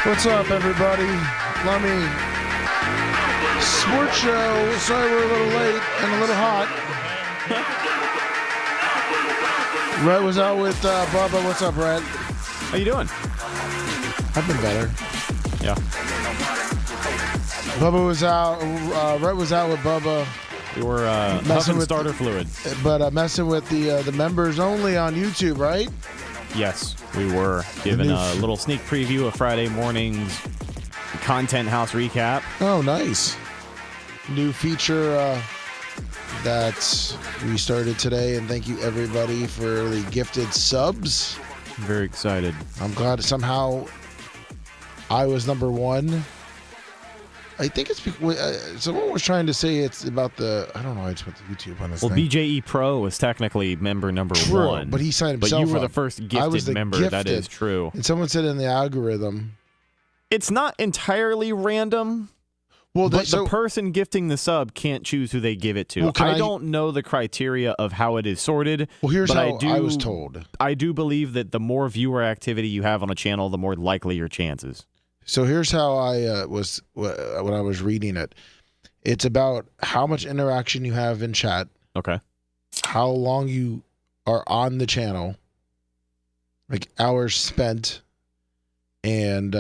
What's up, everybody? Lummy Sports Show. Sorry we're a little late and a little hot. Rhett was out with Bubba. What's up, Rhett? How you doing? I've been better. Yeah. Bubba was out. Rhett was out with Bubba. We were messing with starter fluid. But messing with the members only on YouTube, right? Yes, we were given a little sneak preview of Friday morning's Content House recap. Oh, nice. New feature that we started today, and thank you, everybody, for the gifted subs. I'm very excited. I'm glad somehow I was number one. I think it's because someone was trying to say it's about I don't know, I just went to YouTube on this thing. BJE Pro was technically member number true, one. But he signed himself But you were up. the first I was gifted the member. gifted. That is true. And someone said in the algorithm. It's not entirely random. Well, but the person gifting the sub can't choose who they give it to. Well, I don't know the criteria of how it is sorted. Well, here's how I was told. I do believe that the more viewer activity you have on a channel, the more likely your chances. So here's how I was when I was reading it. It's about how much interaction you have in chat. Okay. How long you are on the channel. Like hours spent. And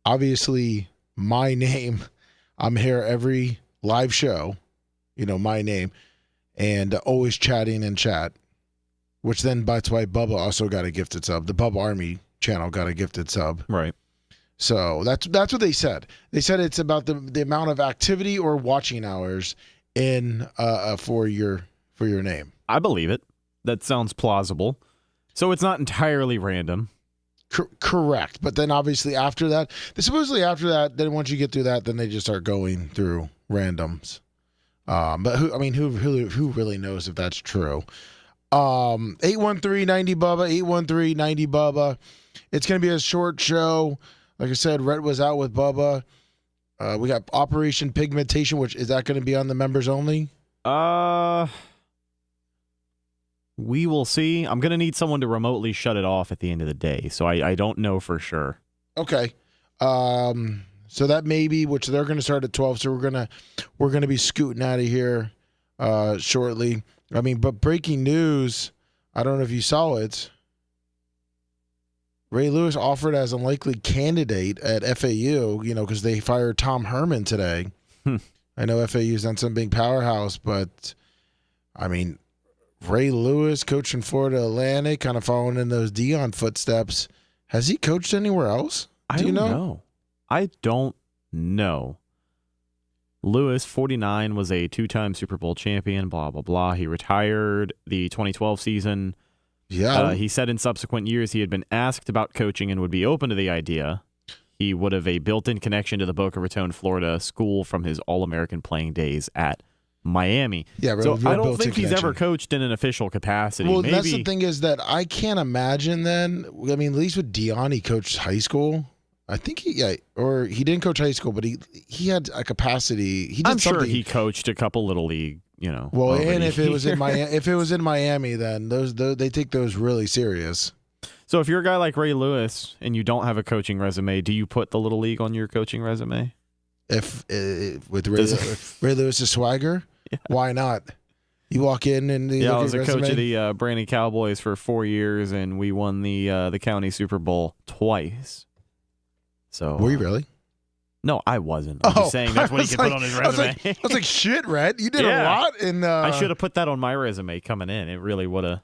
obviously my name. I'm here every live show. You know, my name. And always chatting in chat. Which then that's why Bubba also got a gifted sub. The Bubba Army channel got a gifted sub. Right. So that's what they said. They said it's about the amount of activity or watching hours in for your name. I believe it. That sounds plausible. So it's not entirely random. Correct. But then obviously after that, supposedly after that, then once you get through that, then they just start going through randoms. But who really knows if that's true? 813-90 Bubba, 813-90 Bubba. It's gonna be a short show. Like I said, Rhett was out with Bubba. We got Operation Pigmentation, which is that going to be on the members only? We will see. I'm going to need someone to remotely shut it off at the end of the day, so I don't know for sure. Okay. So that may be, which they're going to start at 12, so we're gonna be scooting out of here shortly. I mean, but breaking news, I don't know if you saw it. Ray Lewis offered as a likely candidate at FAU, because they fired Tom Herman today. I know FAU's done some big powerhouse, but, I mean, Ray Lewis coaching Florida Atlantic, kind of following in those Dion footsteps. Has he coached anywhere else? I don't know. I don't know. Lewis, 49, was a 2-time Super Bowl champion, blah, blah, blah. He retired the 2012 season. Yeah. He said in subsequent years he had been asked about coaching and would be open to the idea. He would have a built-in connection to the Boca Raton, Florida school from his All-American playing days at Miami. Yeah, so I don't think he's ever coached in an official capacity. Well, Maybe. That's the thing is that I can't imagine then. I mean, at least with Dion, he coached high school. I think he didn't coach high school, but he had a capacity. He did I'm something. sure he coached a couple little league, Well, and if it was in Miami, then those they take those really serious. So if you're a guy like Ray Lewis and you don't have a coaching resume, do you put the little league on your coaching resume? If with Ray Lewis's swagger, yeah. Why not? You walk in and I was a coach of the Brandon Cowboys for 4 years, and we won the county Super Bowl twice. So were you really? No, I wasn't. I'm just saying that's what he could put on his resume. I was like, shit, Rhett, you did a lot. I should have put that on my resume coming in. It really would have.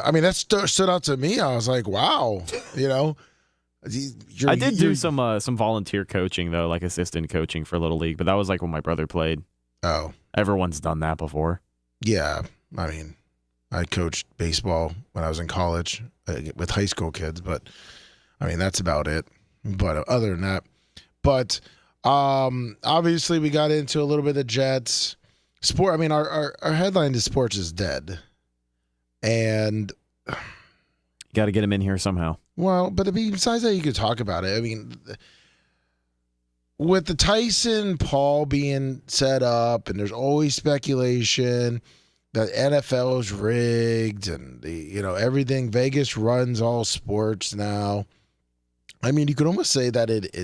I mean, that stood out to me. I was like, wow, I did do some volunteer coaching though, like assistant coaching for Little League, but that was like when my brother played. Oh, everyone's done that before. Yeah, I mean, I coached baseball when I was in college with high school kids, but I mean that's about it. But other than that, obviously we got into a little bit of the Jets sport. I mean, our headline to sports is dead, and you got to get him in here somehow. Well, but I mean, besides that, you could talk about it. I mean, with the Tyson Paul being set up, and there's always speculation that NFL is rigged, and everything. Vegas runs all sports now. I mean, you could almost say that it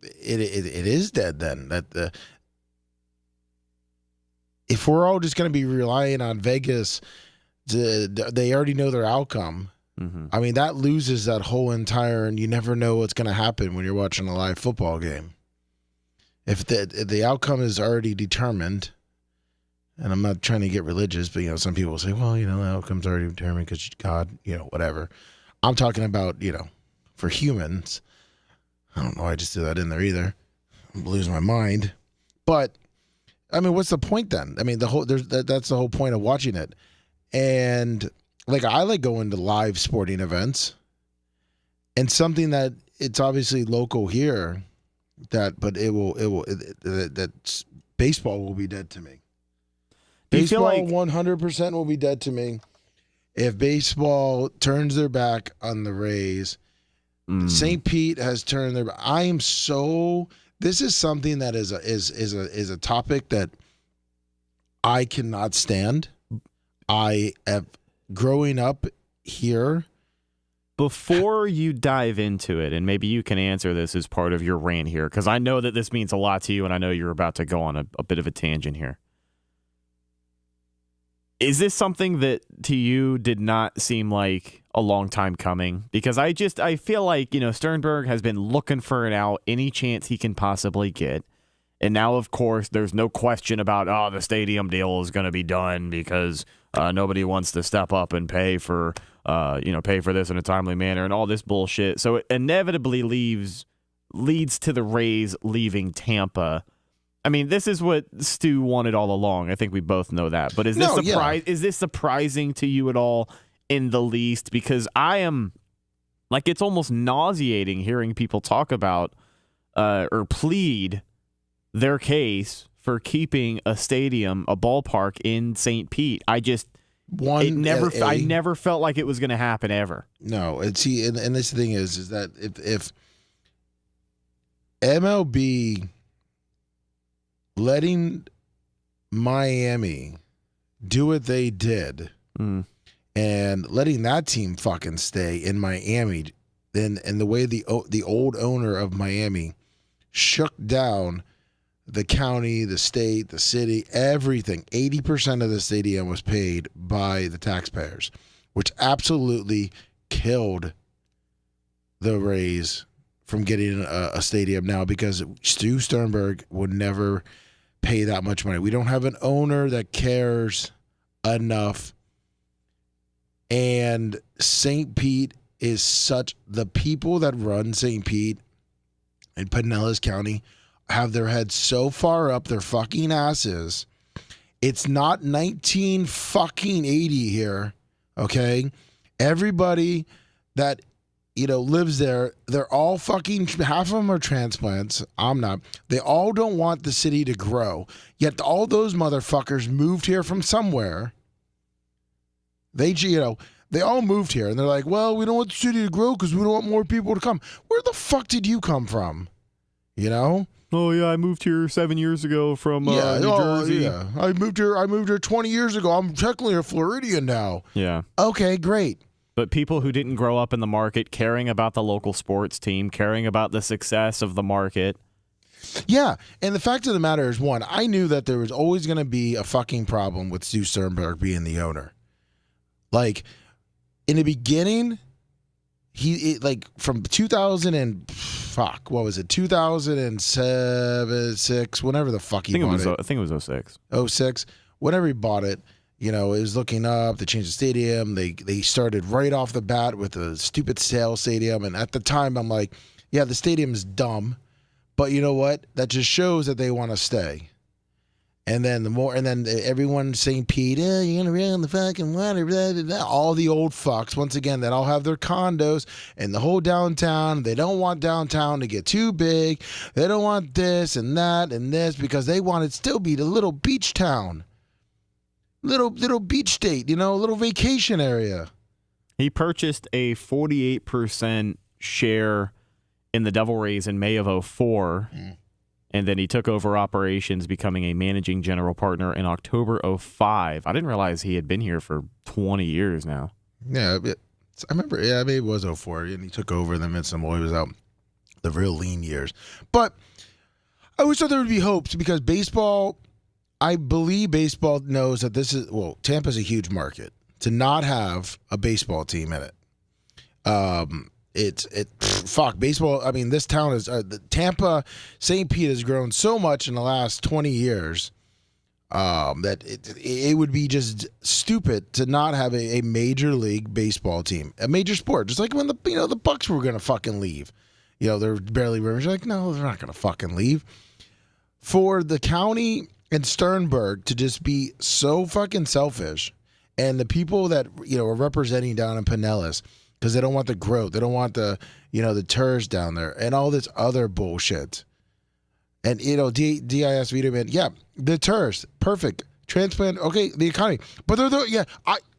is dead. Then that if we're all just going to be relying on Vegas, they already know their outcome. Mm-hmm. I mean, that loses that whole entire, and you never know what's going to happen when you're watching a live football game. If the outcome is already determined, and I'm not trying to get religious, but some people say, well, the outcome's already determined because God, whatever. I'm talking about, for humans. I don't know. I just threw that in there either. I'm losing my mind. But I mean, what's the point then? I mean, that's the whole point of watching it. And I like going to live sporting events, and something that it's obviously local here. That baseball will be dead to me. Baseball 100% will be dead to me if baseball turns their back on the Rays. St. Pete has turned their back. This is something that is a topic that I cannot stand. I have growing up here. Before you dive into it, and maybe you can answer this as part of your rant here, because I know that this means a lot to you, and I know you're about to go on a bit of a tangent here. Is this something that to you did not seem like a long time coming? Because I feel like, Sternberg has been looking for it out any chance he can possibly get. And now, of course, there's no question about, the stadium deal is going to be done because nobody wants to step up and pay for this in a timely manner and all this bullshit. So it inevitably leads to the Rays leaving Tampa. I mean, this is what Stu wanted all along. I think we both know that. But is this surprising to you at all in the least? Because I am, it's almost nauseating hearing people talk about or plead their case for keeping a stadium, a ballpark in St. Pete. I never felt like it was going to happen ever. No, and this thing is that if MLB letting Miami do what they did and letting that team fucking stay in Miami, and the way the old owner of Miami shook down the county, the state, the city, everything. 80% of the stadium was paid by the taxpayers, which absolutely killed the Rays from getting a stadium now, because Stu Sternberg would never pay that much money. We don't have an owner that cares enough. And St. Pete is the people that run St. Pete and Pinellas County have their heads so far up their fucking asses. It's not 1980 here, okay? Everybody that lives there, they're all fucking, half of them are transplants. I'm not. They all don't want the city to grow. Yet all those motherfuckers moved here from somewhere. They all moved here and they're like, well, we don't want the city to grow because we don't want more people to come. Where the fuck did you come from? Oh yeah, I moved here 7 years ago from New Jersey. Yeah, I moved here 20 years ago. I'm technically a Floridian now. Yeah. Okay, great. But people who didn't grow up in the market, caring about the local sports team, caring about the success of the market. Yeah, and the fact of the matter is, one, I knew that there was always going to be a fucking problem with Stu Sternberg being the owner. Like, in the beginning, from 2000 and what was it, 2007, 6, whenever the fuck he bought it. I think it was 06. 06, whenever he bought it. It was looking up. They changed the stadium. They started right off the bat with a stupid sale stadium. And at the time, I'm like, yeah, the stadium is dumb. But you know what? That just shows that they want to stay. And then everyone St. Pete, you're going to ruin the fucking water, blah, blah, blah. All the old fucks, once again, that all have their condos in the whole downtown. They don't want downtown to get too big. They don't want this and that and this because they want it to still be the little beach town. Little beach state, a little vacation area. He purchased a 48% share in the Devil Rays in May of 2004, and then he took over operations, becoming a managing general partner in October 2005. I didn't realize he had been here for 20 years now. Yeah, I remember. Yeah, maybe it was 2004, and he took over. Then Vincent Moy was out, the real lean years. But I always thought there would be hopes because baseball. I believe baseball knows that Tampa's a huge market. To not have a baseball team in it, baseball. I mean, this town is Tampa. St. Pete has grown so much in the last 20 years that it would be just stupid to not have a major league baseball team, a major sport. Just like when the Bucks were going to fucking leave. They're barely rumors. Like, no, they're not going to fucking leave. For the county and Sternberg to just be so fucking selfish, and the people that are representing down in Pinellas because they don't want the growth, they don't want the the tourists down there, and all this other bullshit. And DIS Vito Man, yeah, the tourists, perfect transplant, okay, the economy, but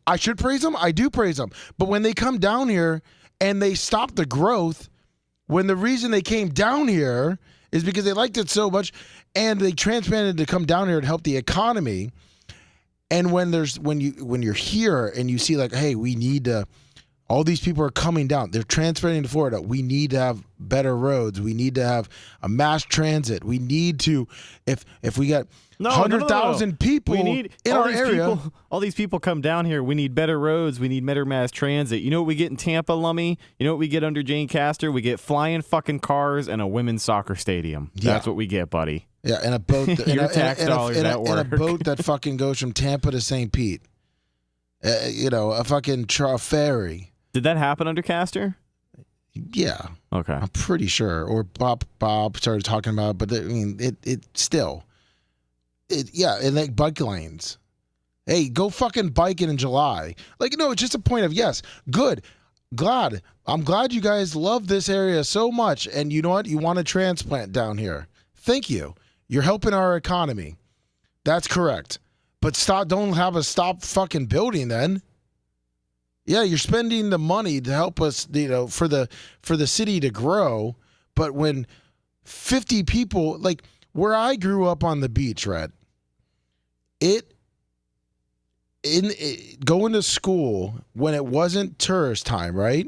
I should praise them, I do praise them, but when they come down here and they stop the growth, when the reason they came down here is because they liked it so much, and they transplanted to come down here and help the economy. And when you're here and you see like, hey, we need to, all these people are coming down. They're transferring to Florida. We need to have better roads. We need to have a mass transit. We need to, if we got 100,000 people in our area. All these people come down here. We need better roads. We need better mass transit. You know what we get in Tampa, Lummy? You know what we get under Jane Castor? We get flying fucking cars and a women's soccer stadium. Yeah. That's what we get, buddy. Yeah, and a boat. Your tax dollars at work. And a boat that fucking goes from Tampa to St. Pete. A fucking ferry. Did that happen under Castor? Yeah. Okay. I'm pretty sure. Or Bob started talking about it, but it still. And like bike lanes. Hey, go fucking biking in July. It's just a point of, yes, good, glad. I'm glad you guys love this area so much, and you know what? You want to transplant down here. Thank you. You're helping our economy. That's correct. But don't have us stop fucking building then. Yeah, you're spending the money to help us, for the city to grow, but when 50 people, like where I grew up on the beach, Rhett, going to school when it wasn't tourist time, right,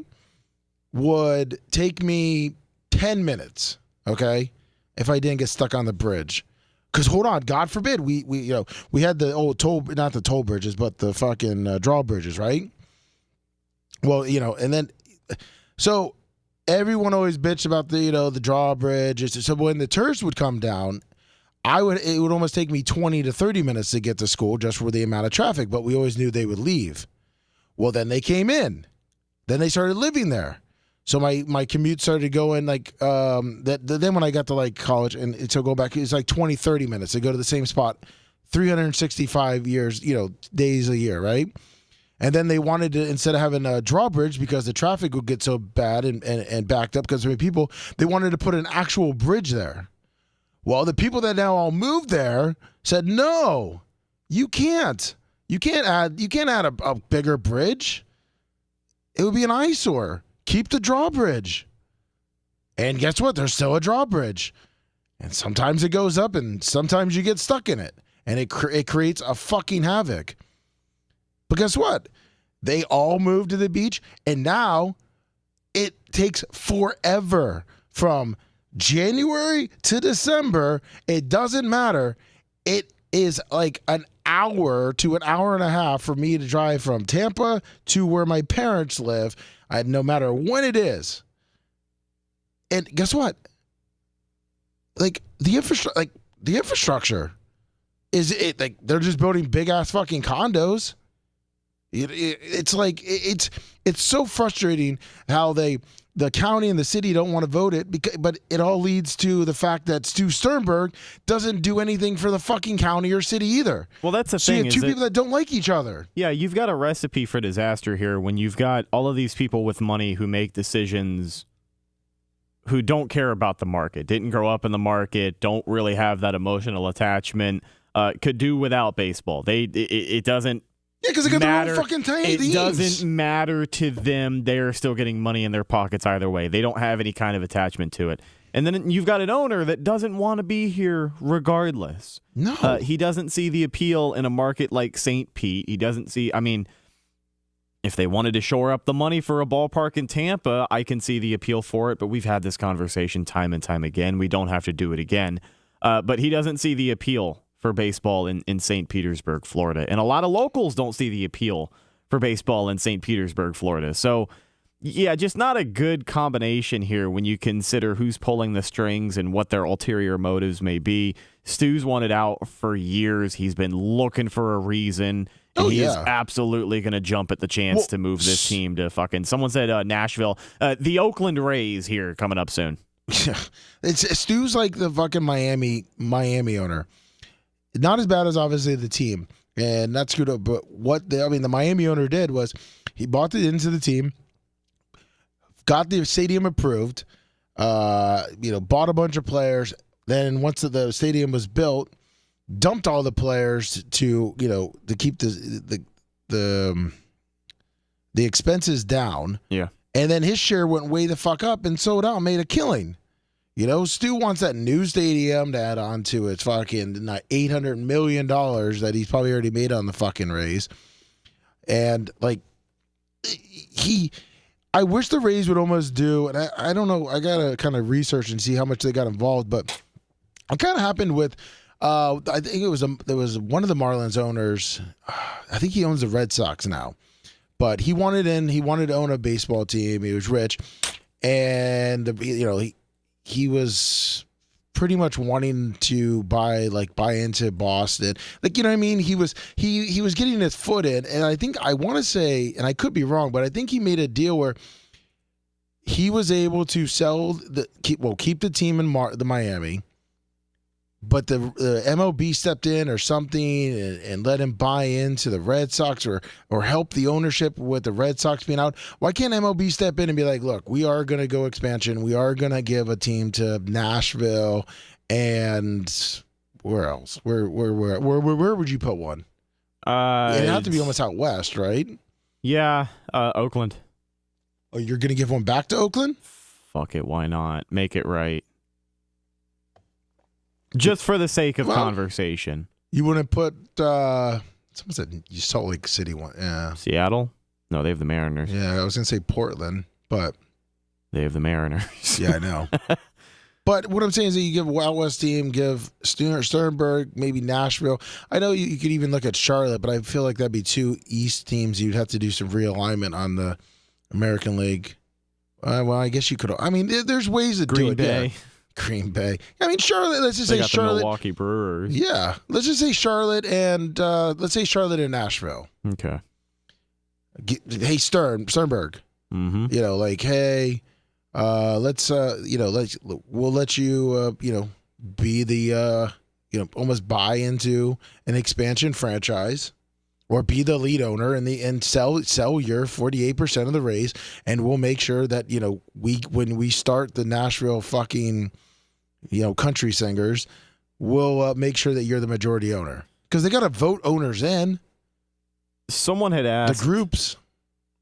would take me 10 minutes, okay, if I didn't get stuck on the bridge. Because hold on, God forbid, we had the old not the toll bridges, but the fucking drawbridges, right? Well, and then, so everyone always bitched about the drawbridge. So when the tourists would come down, it would almost take me 20 to 30 minutes to get to school just for the amount of traffic, but we always knew they would leave. Well, then they came in. Then they started living there. So my commute started going like then when I got to like college and to go back, it's like 20, 30 minutes to go to the same spot, 365 years, days a year, right? And then they wanted to, instead of having a drawbridge because the traffic would get so bad and backed up because there were people, they wanted to put an actual bridge there. Well, the people that now all moved there said, no, you can't. You can't add a bigger bridge. It would be an eyesore. Keep the drawbridge. And guess what? There's still a drawbridge. And sometimes it goes up and sometimes you get stuck in it. And it creates a fucking havoc. But guess what? They all moved to the beach, and now it takes forever from January to December. It doesn't matter. It is like an hour to an hour and a half for me to drive from Tampa to where my parents live, no matter when it is. And guess what? Like the infrastructure is it like they're just building big ass fucking condos. It's like it's so frustrating how the county and the city don't want to vote it, but it all leads to the fact that Stu Sternberg doesn't do anything for the fucking county or city either. Well, that's the so thing. You have two people that don't like each other. Yeah, you've got a recipe for disaster here when you've got all of these people with money who make decisions who don't care about the market, didn't grow up in the market, don't really have that emotional attachment, could do without baseball. It doesn't. Yeah, because they got their own fucking teams. It doesn't matter to them. They're still getting money in their pockets either way. They don't have any kind of attachment to it. And then you've got an owner that doesn't want to be here regardless. No. He doesn't see the appeal in a market like St. Pete. He doesn't see, if they wanted to shore up the money for a ballpark in Tampa, I can see the appeal for it. But we've had this conversation time and time again. We don't have to do it again. But he doesn't see the appeal for baseball in St. Petersburg, Florida. And a lot of locals don't see the appeal for baseball in St. Petersburg, Florida. So, yeah, just not a good combination here when you consider who's pulling the strings and what their ulterior motives may be. Stu's wanted out for years. He's been looking for a reason. And he is absolutely going to jump at the chance to move this team to fucking, someone said Nashville. The Oakland Rays here coming up soon. Yeah. Stu's like the fucking Miami owner. Not as bad as obviously the team, and that's screwed up. But the Miami owner did was he bought it into the team, got the stadium approved, bought a bunch of players. Then once the stadium was built, dumped all the players to keep the expenses down. Yeah, and then his share went way the fuck up and sold out, and made a killing. Stu wants that new stadium to add on to its fucking $800 million that he's probably already made on the fucking Rays. And, I wish the Rays would almost do, and I don't know, I got to kind of research and see how much they got involved, but it kind of happened with, I think there was one of the Marlins owners, I think he owns the Red Sox now, but he wanted to own a baseball team, he was rich, and, he was pretty much wanting to buy into Boston. You know what I mean? He was getting his foot in, and I want to say, and I could be wrong, but I think he made a deal where he was able to keep the team in the Miami, but the MLB stepped in or something and let him buy into the Red Sox or help the ownership with the Red Sox being out. Why can't MLB step in and be like, look, we are going to go expansion. We are going to give a team to Nashville and where else? Where would you put one? It'd have to be almost out west, right? Yeah, Oakland. Oh, you're going to give one back to Oakland? Fuck it, why not? Make it right. Just for the sake of conversation. You wouldn't put, someone said Salt Lake City one. Yeah. Seattle? No, they have the Mariners. Yeah, I was going to say Portland, but. They have the Mariners. Yeah, I know. But what I'm saying is that you give Wild West team, give Sternberg, maybe Nashville. I know you could even look at Charlotte, but I feel like that'd be two East teams. You'd have to do some realignment on the American League. Well, I guess you could. I mean, there's ways to do it. Green Bay. Yeah. Green Bay. I mean, Charlotte. Let's just say Charlotte. The Milwaukee Brewers. Yeah, let's just say Charlotte and Nashville. Okay. Hey, Sternberg. Mm-hmm. Hey, we'll let you be the almost buy into an expansion franchise, or be the lead owner and sell your 48% of the Rays, and we'll make sure that when we start the Nashville fucking country singers, we'll make sure that you're the majority owner, because they got to vote owners in. Someone had asked the groups.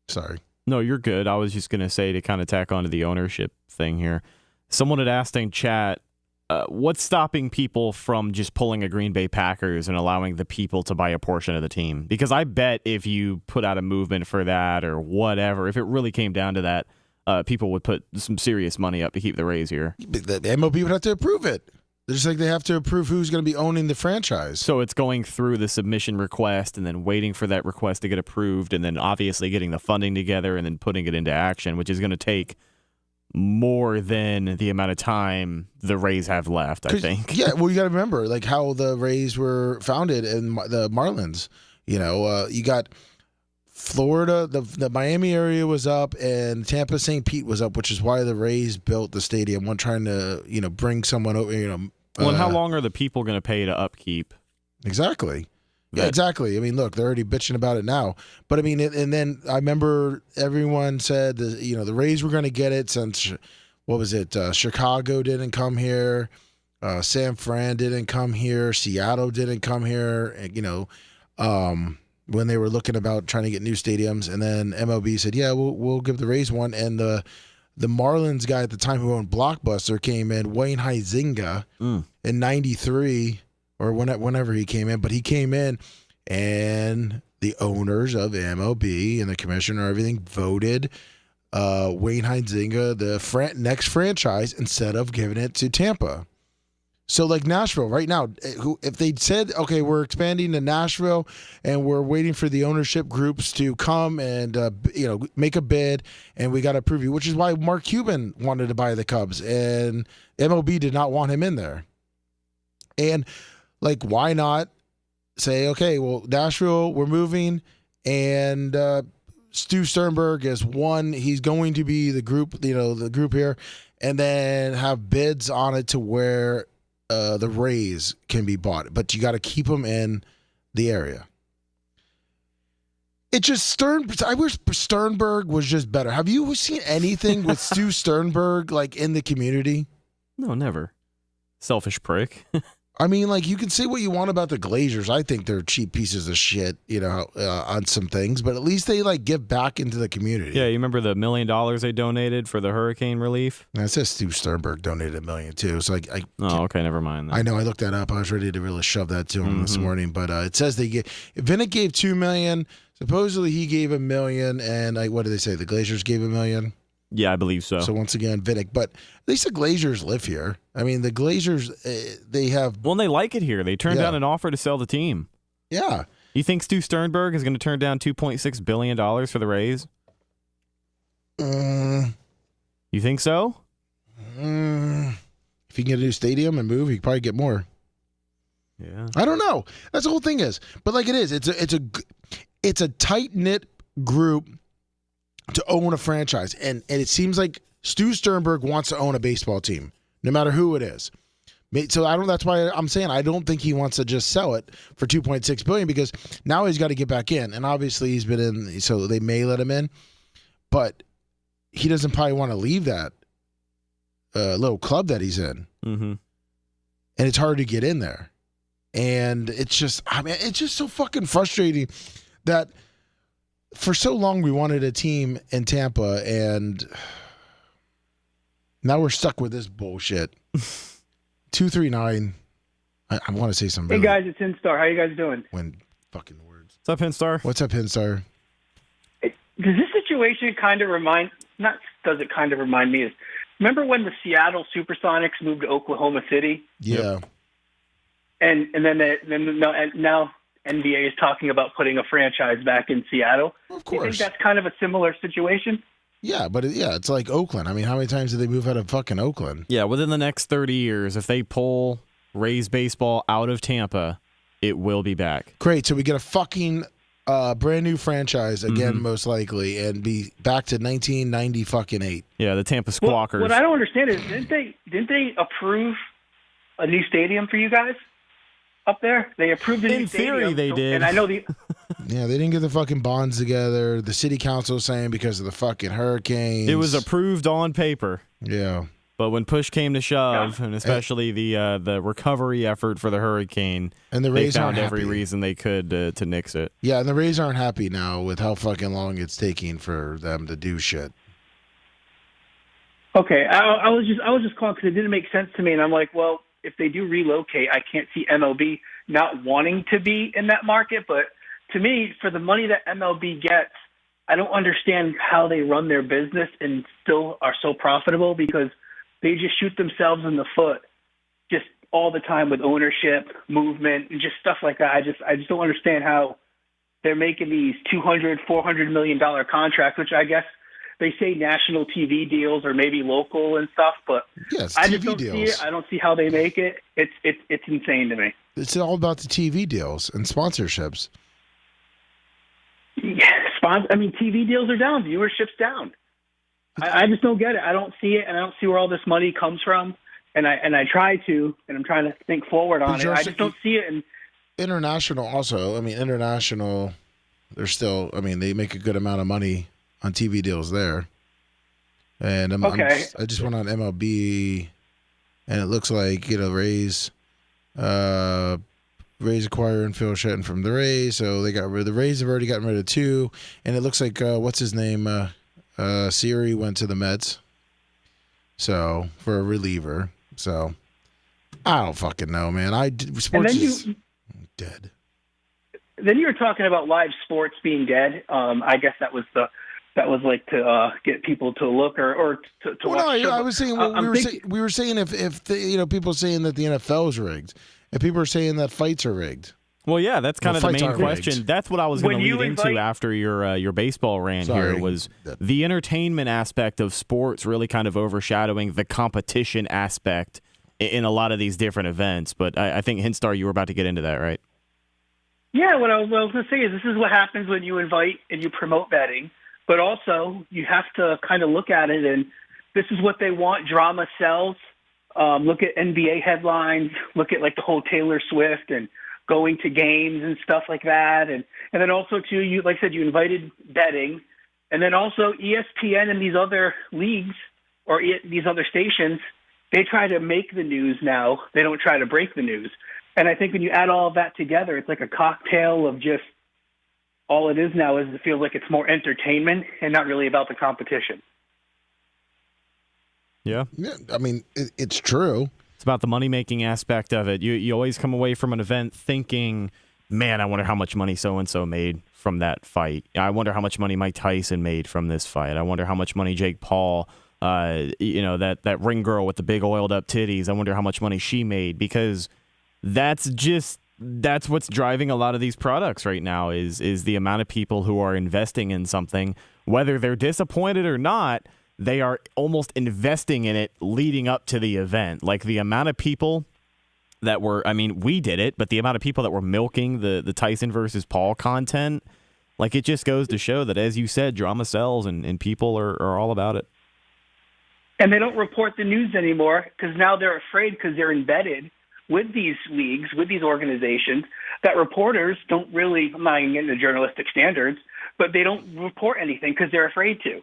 Sorry. No, you're good. I was just going to say, to kind of tack onto the ownership thing here. Someone had asked in chat, what's stopping people from just pulling a Green Bay Packers and allowing the people to buy a portion of the team? Because I bet if you put out a movement for that or whatever, if it really came down to that, people would put some serious money up to keep the Rays here. The MLB would have to approve it. Just like they have to approve who's going to be owning the franchise. So it's going through the submission request and then waiting for that request to get approved, and then obviously getting the funding together and then putting it into action, which is going to take more than the amount of time the Rays have left, I think. Yeah, well, you got to remember like how the Rays were founded and the Marlins. You got Florida, the Miami area was up, and Tampa St. Pete was up, which is why the Rays built the stadium. One trying to bring someone over. Well, and how long are the people going to pay to upkeep? Exactly. Yeah, exactly. I mean, look, they're already bitching about it now. But I mean, and then I remember everyone said that the Rays were going to get it since what was it? Chicago didn't come here, San Fran didn't come here, Seattle didn't come here. And, when they were looking about trying to get new stadiums, and then MLB said, "Yeah, we'll give the Rays one." And the Marlins guy at the time who owned Blockbuster came in, Wayne Huizinga, in '93 or whenever he came in. But he came in, and the owners of MLB and the commissioner, everything voted Wayne Huizinga the next franchise instead of giving it to Tampa. So, like Nashville right now, if they'd said, okay, we're expanding to Nashville and we're waiting for the ownership groups to come and, make a bid, and we got to approve you, which is why Mark Cuban wanted to buy the Cubs and MLB did not want him in there. And, like, why not say, okay, well, Nashville, we're moving, and Stu Sternberg is one. He's going to be the group here, and then have bids on it to where the Rays can be bought, but you got to keep them in the area. It just I wish Sternberg was just better. Have you seen anything with Stu Sternberg like in the community? No, never. Selfish prick. I mean, like, you can say what you want about the Glazers. I think they're cheap pieces of shit, on some things, but at least they like give back into the community. Yeah, you remember the $1 million they donated for the hurricane relief? It says Stu Sternberg donated $1 million too. So okay, never mind. I know, I looked that up. I was ready to really shove that to him this morning, but it says Vinnick gave $2 million. Supposedly he gave $1 million, and what did they say? The Glazers gave $1 million. Yeah, I believe so. So once again, Vinnick. But at least the Glazers live here. I mean, the Glazers, they have... Well, and they like it here. They turned down an offer to sell the team. Yeah. You think Stu Sternberg is going to turn down $2.6 billion for the Rays? You think so? If he can get a new stadium and move, he could probably get more. Yeah. I don't know. That's the whole thing is. But like it is, it's a tight-knit group to own a franchise, and it seems like Stu Sternberg wants to own a baseball team, no matter who it is. So that's why I'm saying I don't think he wants to just sell it for $2.6 billion, because now he's got to get back in, and obviously he's been in, so they may let him in, but he doesn't probably want to leave that little club that he's in, and it's hard to get in there, and it's just so fucking frustrating that. For so long, we wanted a team in Tampa, and now we're stuck with this bullshit. 239. I want to say something. Hey, guys, it's Instar. How you guys doing? When fucking words. What's up, Instar? What's up, Instar? Does this situation kind of remind me is, remember when the Seattle Supersonics moved to Oklahoma City? Yeah. And now NBA is talking about putting a franchise back in Seattle. Of course. Do you think that's kind of a similar situation? Yeah, but it's like Oakland. I mean, how many times did they move out of fucking Oakland? Yeah, within the next 30 years, if they pull Rays baseball out of Tampa, it will be back. Great. So we get a fucking Brand new franchise again, most likely, and be back to 1998. Yeah, the Tampa Squawkers. What I don't understand is, didn't they approve a new stadium for you guys up there? They approved a new stadium. In theory, they did. And I know the. Yeah, they didn't get the fucking bonds together. The city council was saying because of the fucking hurricanes. It was approved on paper. Yeah. But when push came to shove, and especially the recovery effort for the hurricane, and the they Rays found aren't every happy. reason they could to nix it. Yeah, and the Rays aren't happy now with how fucking long it's taking for them to do shit. Okay, I was just calling because it didn't make sense to me, and I'm like, well, if they do relocate, I can't see MLB not wanting to be in that market. But to me, for the money that MLB gets, I don't understand how they run their business and still are so profitable, because they just shoot themselves in the foot just all the time with ownership, movement, and just stuff like that. I just don't understand how they're making these $200-400 million contracts, which I guess they say national TV deals or maybe local and stuff, but yes, I just TV don't deals. see it. I don't see how they make it. It's insane to me. It's all about the TV deals and sponsorships. Yeah, TV deals are down. Viewership's down. I just don't get it. I don't see it, and I don't see where all this money comes from. And I try to, and I'm trying to think forward on it. I just don't see it. And international also. International, they're still. They make a good amount of money on TV deals there. And I just went on MLB, and it looks like Rays acquiring Phil Shetton from the Rays, so they got rid. The Rays have already gotten rid of 2, and it looks like what's his name. Siri went to the Mets, so for a reliever. So I don't fucking know, man. Sports is dead. Then you were talking about live sports being dead. I guess that was like to get people to look or to watch. No, I was saying we were saying if people saying that the NFL is rigged, and people are saying that fights are rigged. Well, yeah, that's kind of the main question. Rigged. That's what I was going to lead into after your baseball rant here, was the entertainment aspect of sports really kind of overshadowing the competition aspect in a lot of these different events. But I think, Hinstar, you were about to get into that, right? Yeah, what I was going to say is this is what happens when you invite and you promote betting, but also you have to kind of look at it, and this is what they want. Drama sells. Look at NBA headlines. Look at like the whole Taylor Swift and going to games and stuff like that. And then also, too, you, like I said, you invited betting. And then also ESPN and these other leagues or these other stations, they try to make the news now. They don't try to break the news. And I think when you add all of that together, it's like a cocktail of just all it is now is it feels like it's more entertainment and not really about the competition. Yeah. It's true. It's about the money-making aspect of it. You always come away from an event thinking, man, I wonder how much money so-and-so made from that fight. I wonder how much money Mike Tyson made from this fight. I wonder how much money Jake Paul, that ring girl with the big oiled-up titties, I wonder how much money she made, because that's what's driving a lot of these products right now is the amount of people who are investing in something, whether they're disappointed or not. They are almost investing in it leading up to the event. Like the amount of people that were, we did it, but the amount of people that were milking the Tyson versus Paul content, like it just goes to show that, as you said, drama sells and people are all about it. And they don't report the news anymore because now they're afraid, because they're embedded with these leagues, with these organizations, that reporters don't really, I'm not even getting the journalistic standards, but they don't report anything because they're afraid to.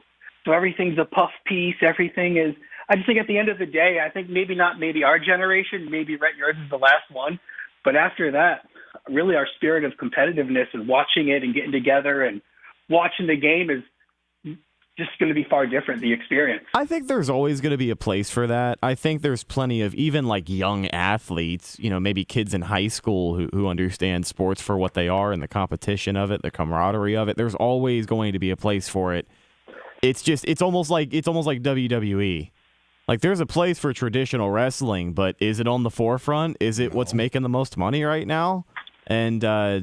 So everything's a puff piece. Everything is, I just think at the end of the day, I think maybe our generation, maybe Rhett, yours is the last one. But after that, really our spirit of competitiveness and watching it and getting together and watching the game is just going to be far different, the experience. I think there's always going to be a place for that. I think there's plenty of even like young athletes, maybe kids in high school who understand sports for what they are and the competition of it, the camaraderie of it. There's always going to be a place for it. It's almost like WWE. Like there's a place for traditional wrestling, but is it on the forefront? Is it what's making the most money right now? And I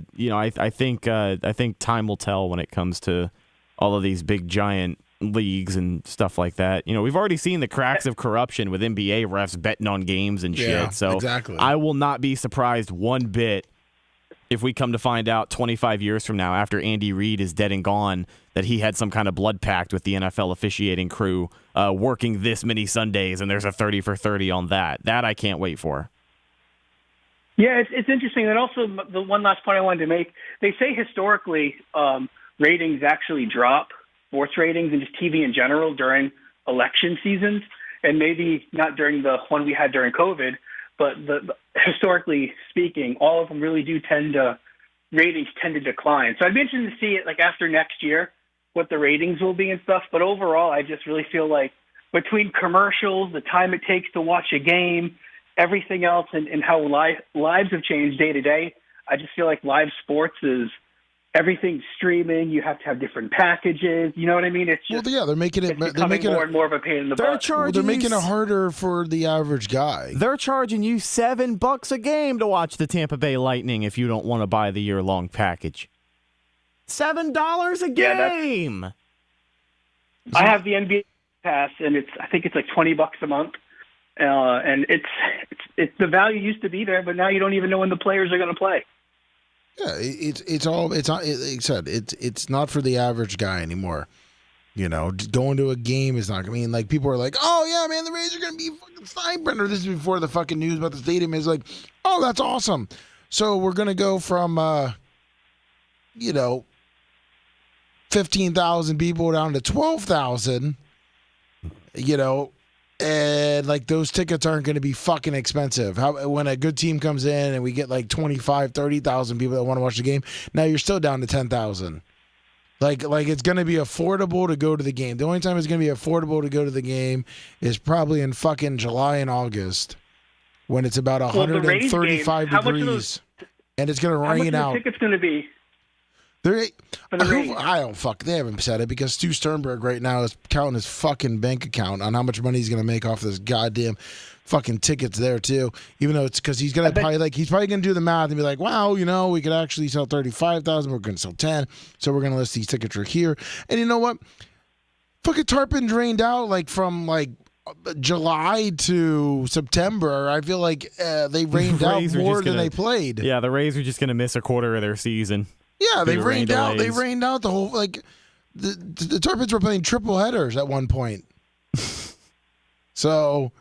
think time will tell when it comes to all of these big giant leagues and stuff like that. We've already seen the cracks of corruption with NBA refs betting on games and shit. So exactly. I will not be surprised one bit if we come to find out 25 years from now, after Andy Reid is dead and gone, that he had some kind of blood pact with the NFL officiating crew, working this many Sundays, and there's a 30 for 30 on that. That I can't wait for. Yeah, it's interesting. And also, the one last point I wanted to make, they say historically ratings actually drop, sports ratings and just TV in general during election seasons, and maybe not during the one we had during COVID, but historically speaking, all of them really do ratings tend to decline. So I'd be interested to see it like after next year, what the ratings will be and stuff. But overall, I just really feel like between commercials, the time it takes to watch a game, everything else, and how lives have changed day to day, I just feel like live sports is everything's streaming. You have to have different packages. You know what I mean? It's just, they're making it. They're making more and more of a pain in the butt. They're making it harder for the average guy. They're charging you $7 a game to watch the Tampa Bay Lightning if you don't want to buy the year-long package. $7 a game. I have the NBA pass, and I think it's like $20 a month. And it's the value used to be there, but now you don't even know when the players are going to play. Yeah, it's not for the average guy anymore. You know, going to a game is not. I mean, like people are like, oh yeah, man, the Rays are going to be fucking Steinbrenner. This is before the fucking news about the stadium is like, oh, that's awesome. So we're going to go from 15,000 people down to 12,000. And like those tickets aren't going to be fucking expensive. When a good team comes in and we get like 25, 30,000 people that want to watch the game, now you're still down to 10,000. Like it's going to be affordable to go to the game. The only time it's going to be affordable to go to the game is probably in fucking July and August when it's about 135 degrees and it's going to rain out. How much are the tickets going to be? They haven't said it because Stu Sternberg right now is counting his fucking bank account on how much money he's going to make off this goddamn fucking tickets there too. Even though it's because he's going to he's probably going to do the math and be like, wow, we could actually sell 35,000. We're going to sell 10. So we're going to list these tickets right here. And you know what? Fucking Tarpon drained out like from like July to September. I feel like they rained out more than they played. Yeah, the Rays are just going to miss a quarter of their season. Yeah, they rained out. They rained out the whole the Terrapins were playing triple headers at one point. So,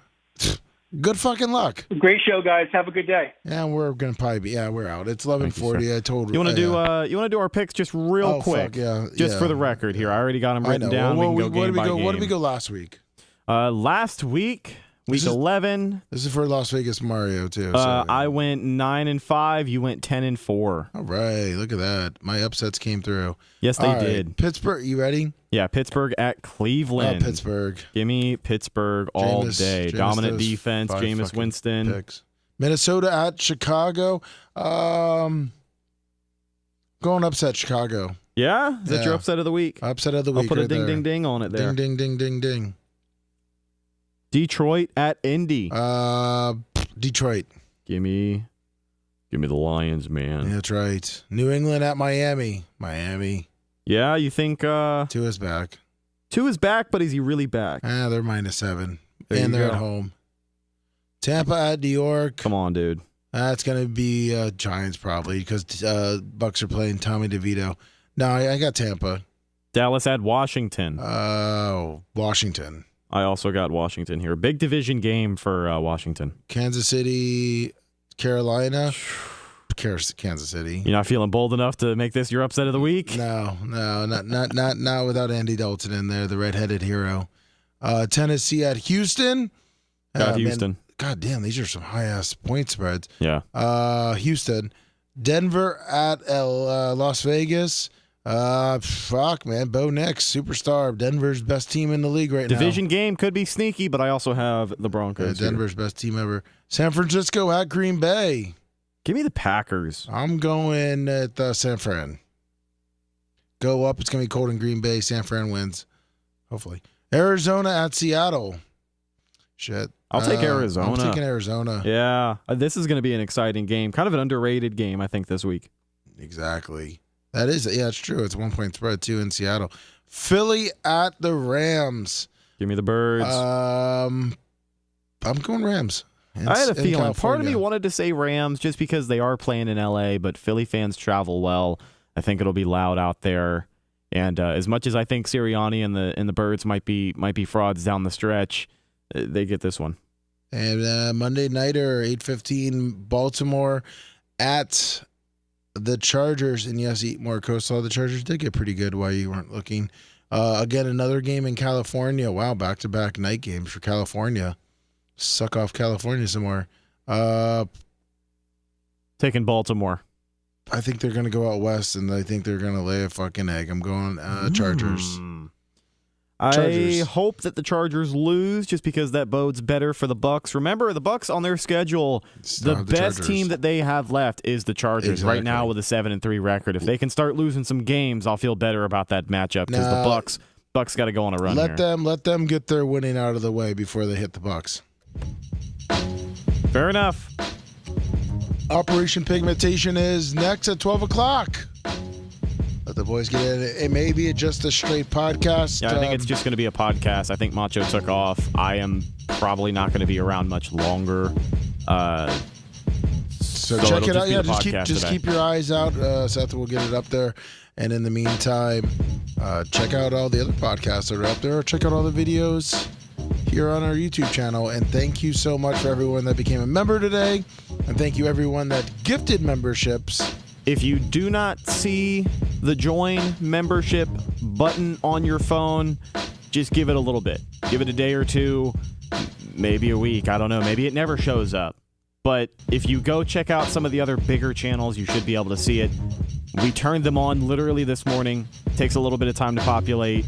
good fucking luck. Great show, guys. Have a good day. Yeah, we're gonna probably be. Yeah, we're out. It's 11:40. I told you. Want to do our picks just real quick? Fuck, yeah, just for the record here. I already got them written down. Well, we can go game by game. What did we go last week? Last week. Week 11. This is for Las Vegas Mario too. I went 9-5. You went 10-4. All right, look at that. My upsets came through. Yes, they did. Pittsburgh, you ready? Yeah, Pittsburgh at Cleveland. Pittsburgh. Give me Pittsburgh all day. Dominant defense. Jameis Winston. Picks. Minnesota at Chicago. Going upset Chicago. Yeah, is that your upset of the week? Upset of the week. I'll put a ding, ding, ding on it there. Ding, ding, ding, ding, ding. Detroit at Indy. Detroit. Give me the Lions, man. Yeah, that's right. New England at Miami. Miami. Yeah, you think Tua's back. Tua's back, but is he really back? They're -7. And they're at home. Tampa at New York. Come on, dude. That's gonna be Giants probably because Bucks are playing Tommy DeVito. No, I got Tampa. Dallas at Washington. Washington. I also got Washington here. Big division game for Washington. Kansas City, Carolina. Kansas City. You're not feeling bold enough to make this your upset of the week? No, not without Andy Dalton in there, the redheaded hero. Tennessee at Houston. Got Houston. Man, God damn, these are some high ass point spreads. Yeah. Houston, Denver at Las Vegas. Fuck, man. Bo Nix, superstar. Denver's best team in the league right now. Division game could be sneaky, but I also have the Broncos. Denver's best team ever. San Francisco at Green Bay. Give me the Packers. I'm going at San Fran. Go up. It's going to be cold in Green Bay. San Fran wins. Hopefully. Arizona at Seattle. Shit. I'll take Arizona. I'm taking Arizona. Yeah. This is going to be an exciting game. Kind of an underrated game, I think, this week. Exactly. That is, yeah, it's true. It's a 1-point spread, too, in Seattle. Philly at the Rams. Give me the Birds. I'm going Rams. I had a feeling. Part of me wanted to say Rams just because they are playing in L.A., but Philly fans travel well. I think it'll be loud out there. And as much as I think Sirianni and the Birds might be frauds down the stretch, they get this one. And Monday nighter, 8:15, Baltimore at the Chargers. And yes, eat more coleslaw. The Chargers did get pretty good while you weren't looking. Again, another game in California. Wow, back-to-back night games for California. Suck off California some more. Taking Baltimore. I think they're going to go out west, and I think they're going to lay a fucking egg. I'm going Chargers. I hope that the Chargers lose just because that bodes better for the Bucs. Remember, the Bucs on their schedule, the best team that they have left is the Chargers right now with a 7-3 record. If they can start losing some games, I'll feel better about that matchup because the Bucs got to go on a run. Let them get their winning out of the way before they hit the Bucs. Fair enough. Operation Pigmentation is next at 12 o'clock. Let the boys get in. It may be just a straight podcast. Yeah, I think it's just going to be a podcast. I think Macho took off. I am probably not going to be around much longer. So check it out. Yeah, just keep your eyes out. Seth will get it up there. And in the meantime, check out all the other podcasts that are up there. Check out all the videos here on our YouTube channel. And thank you so much for everyone that became a member today. And thank you everyone that gifted memberships. If you do not see the join membership button on your phone, just give it a little bit. Give it a day or two, maybe a week. I don't know. Maybe it never shows up. But if you go check out some of the other bigger channels, you should be able to see it. We turned them on literally this morning. Takes a little bit of time to populate.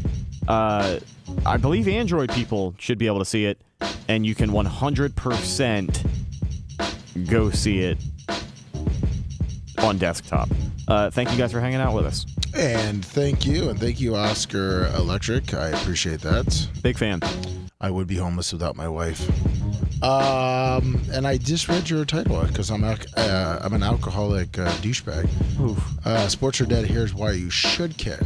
I believe Android people should be able to see it. And you can 100% go see it on desktop. Thank you guys for hanging out with us. And thank you, Oscar Electric. I appreciate that. Big fan. I would be homeless without my wife. And I just read your title because I'm an alcoholic douchebag. Sports are dead. Here's why you should care.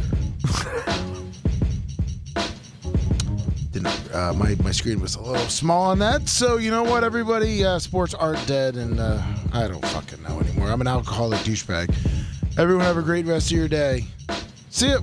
My screen was a little small on that, so you know what, everybody? Sports aren't dead, and I don't fucking know anymore. I'm an alcoholic douchebag. Everyone have a great rest of your day. See ya.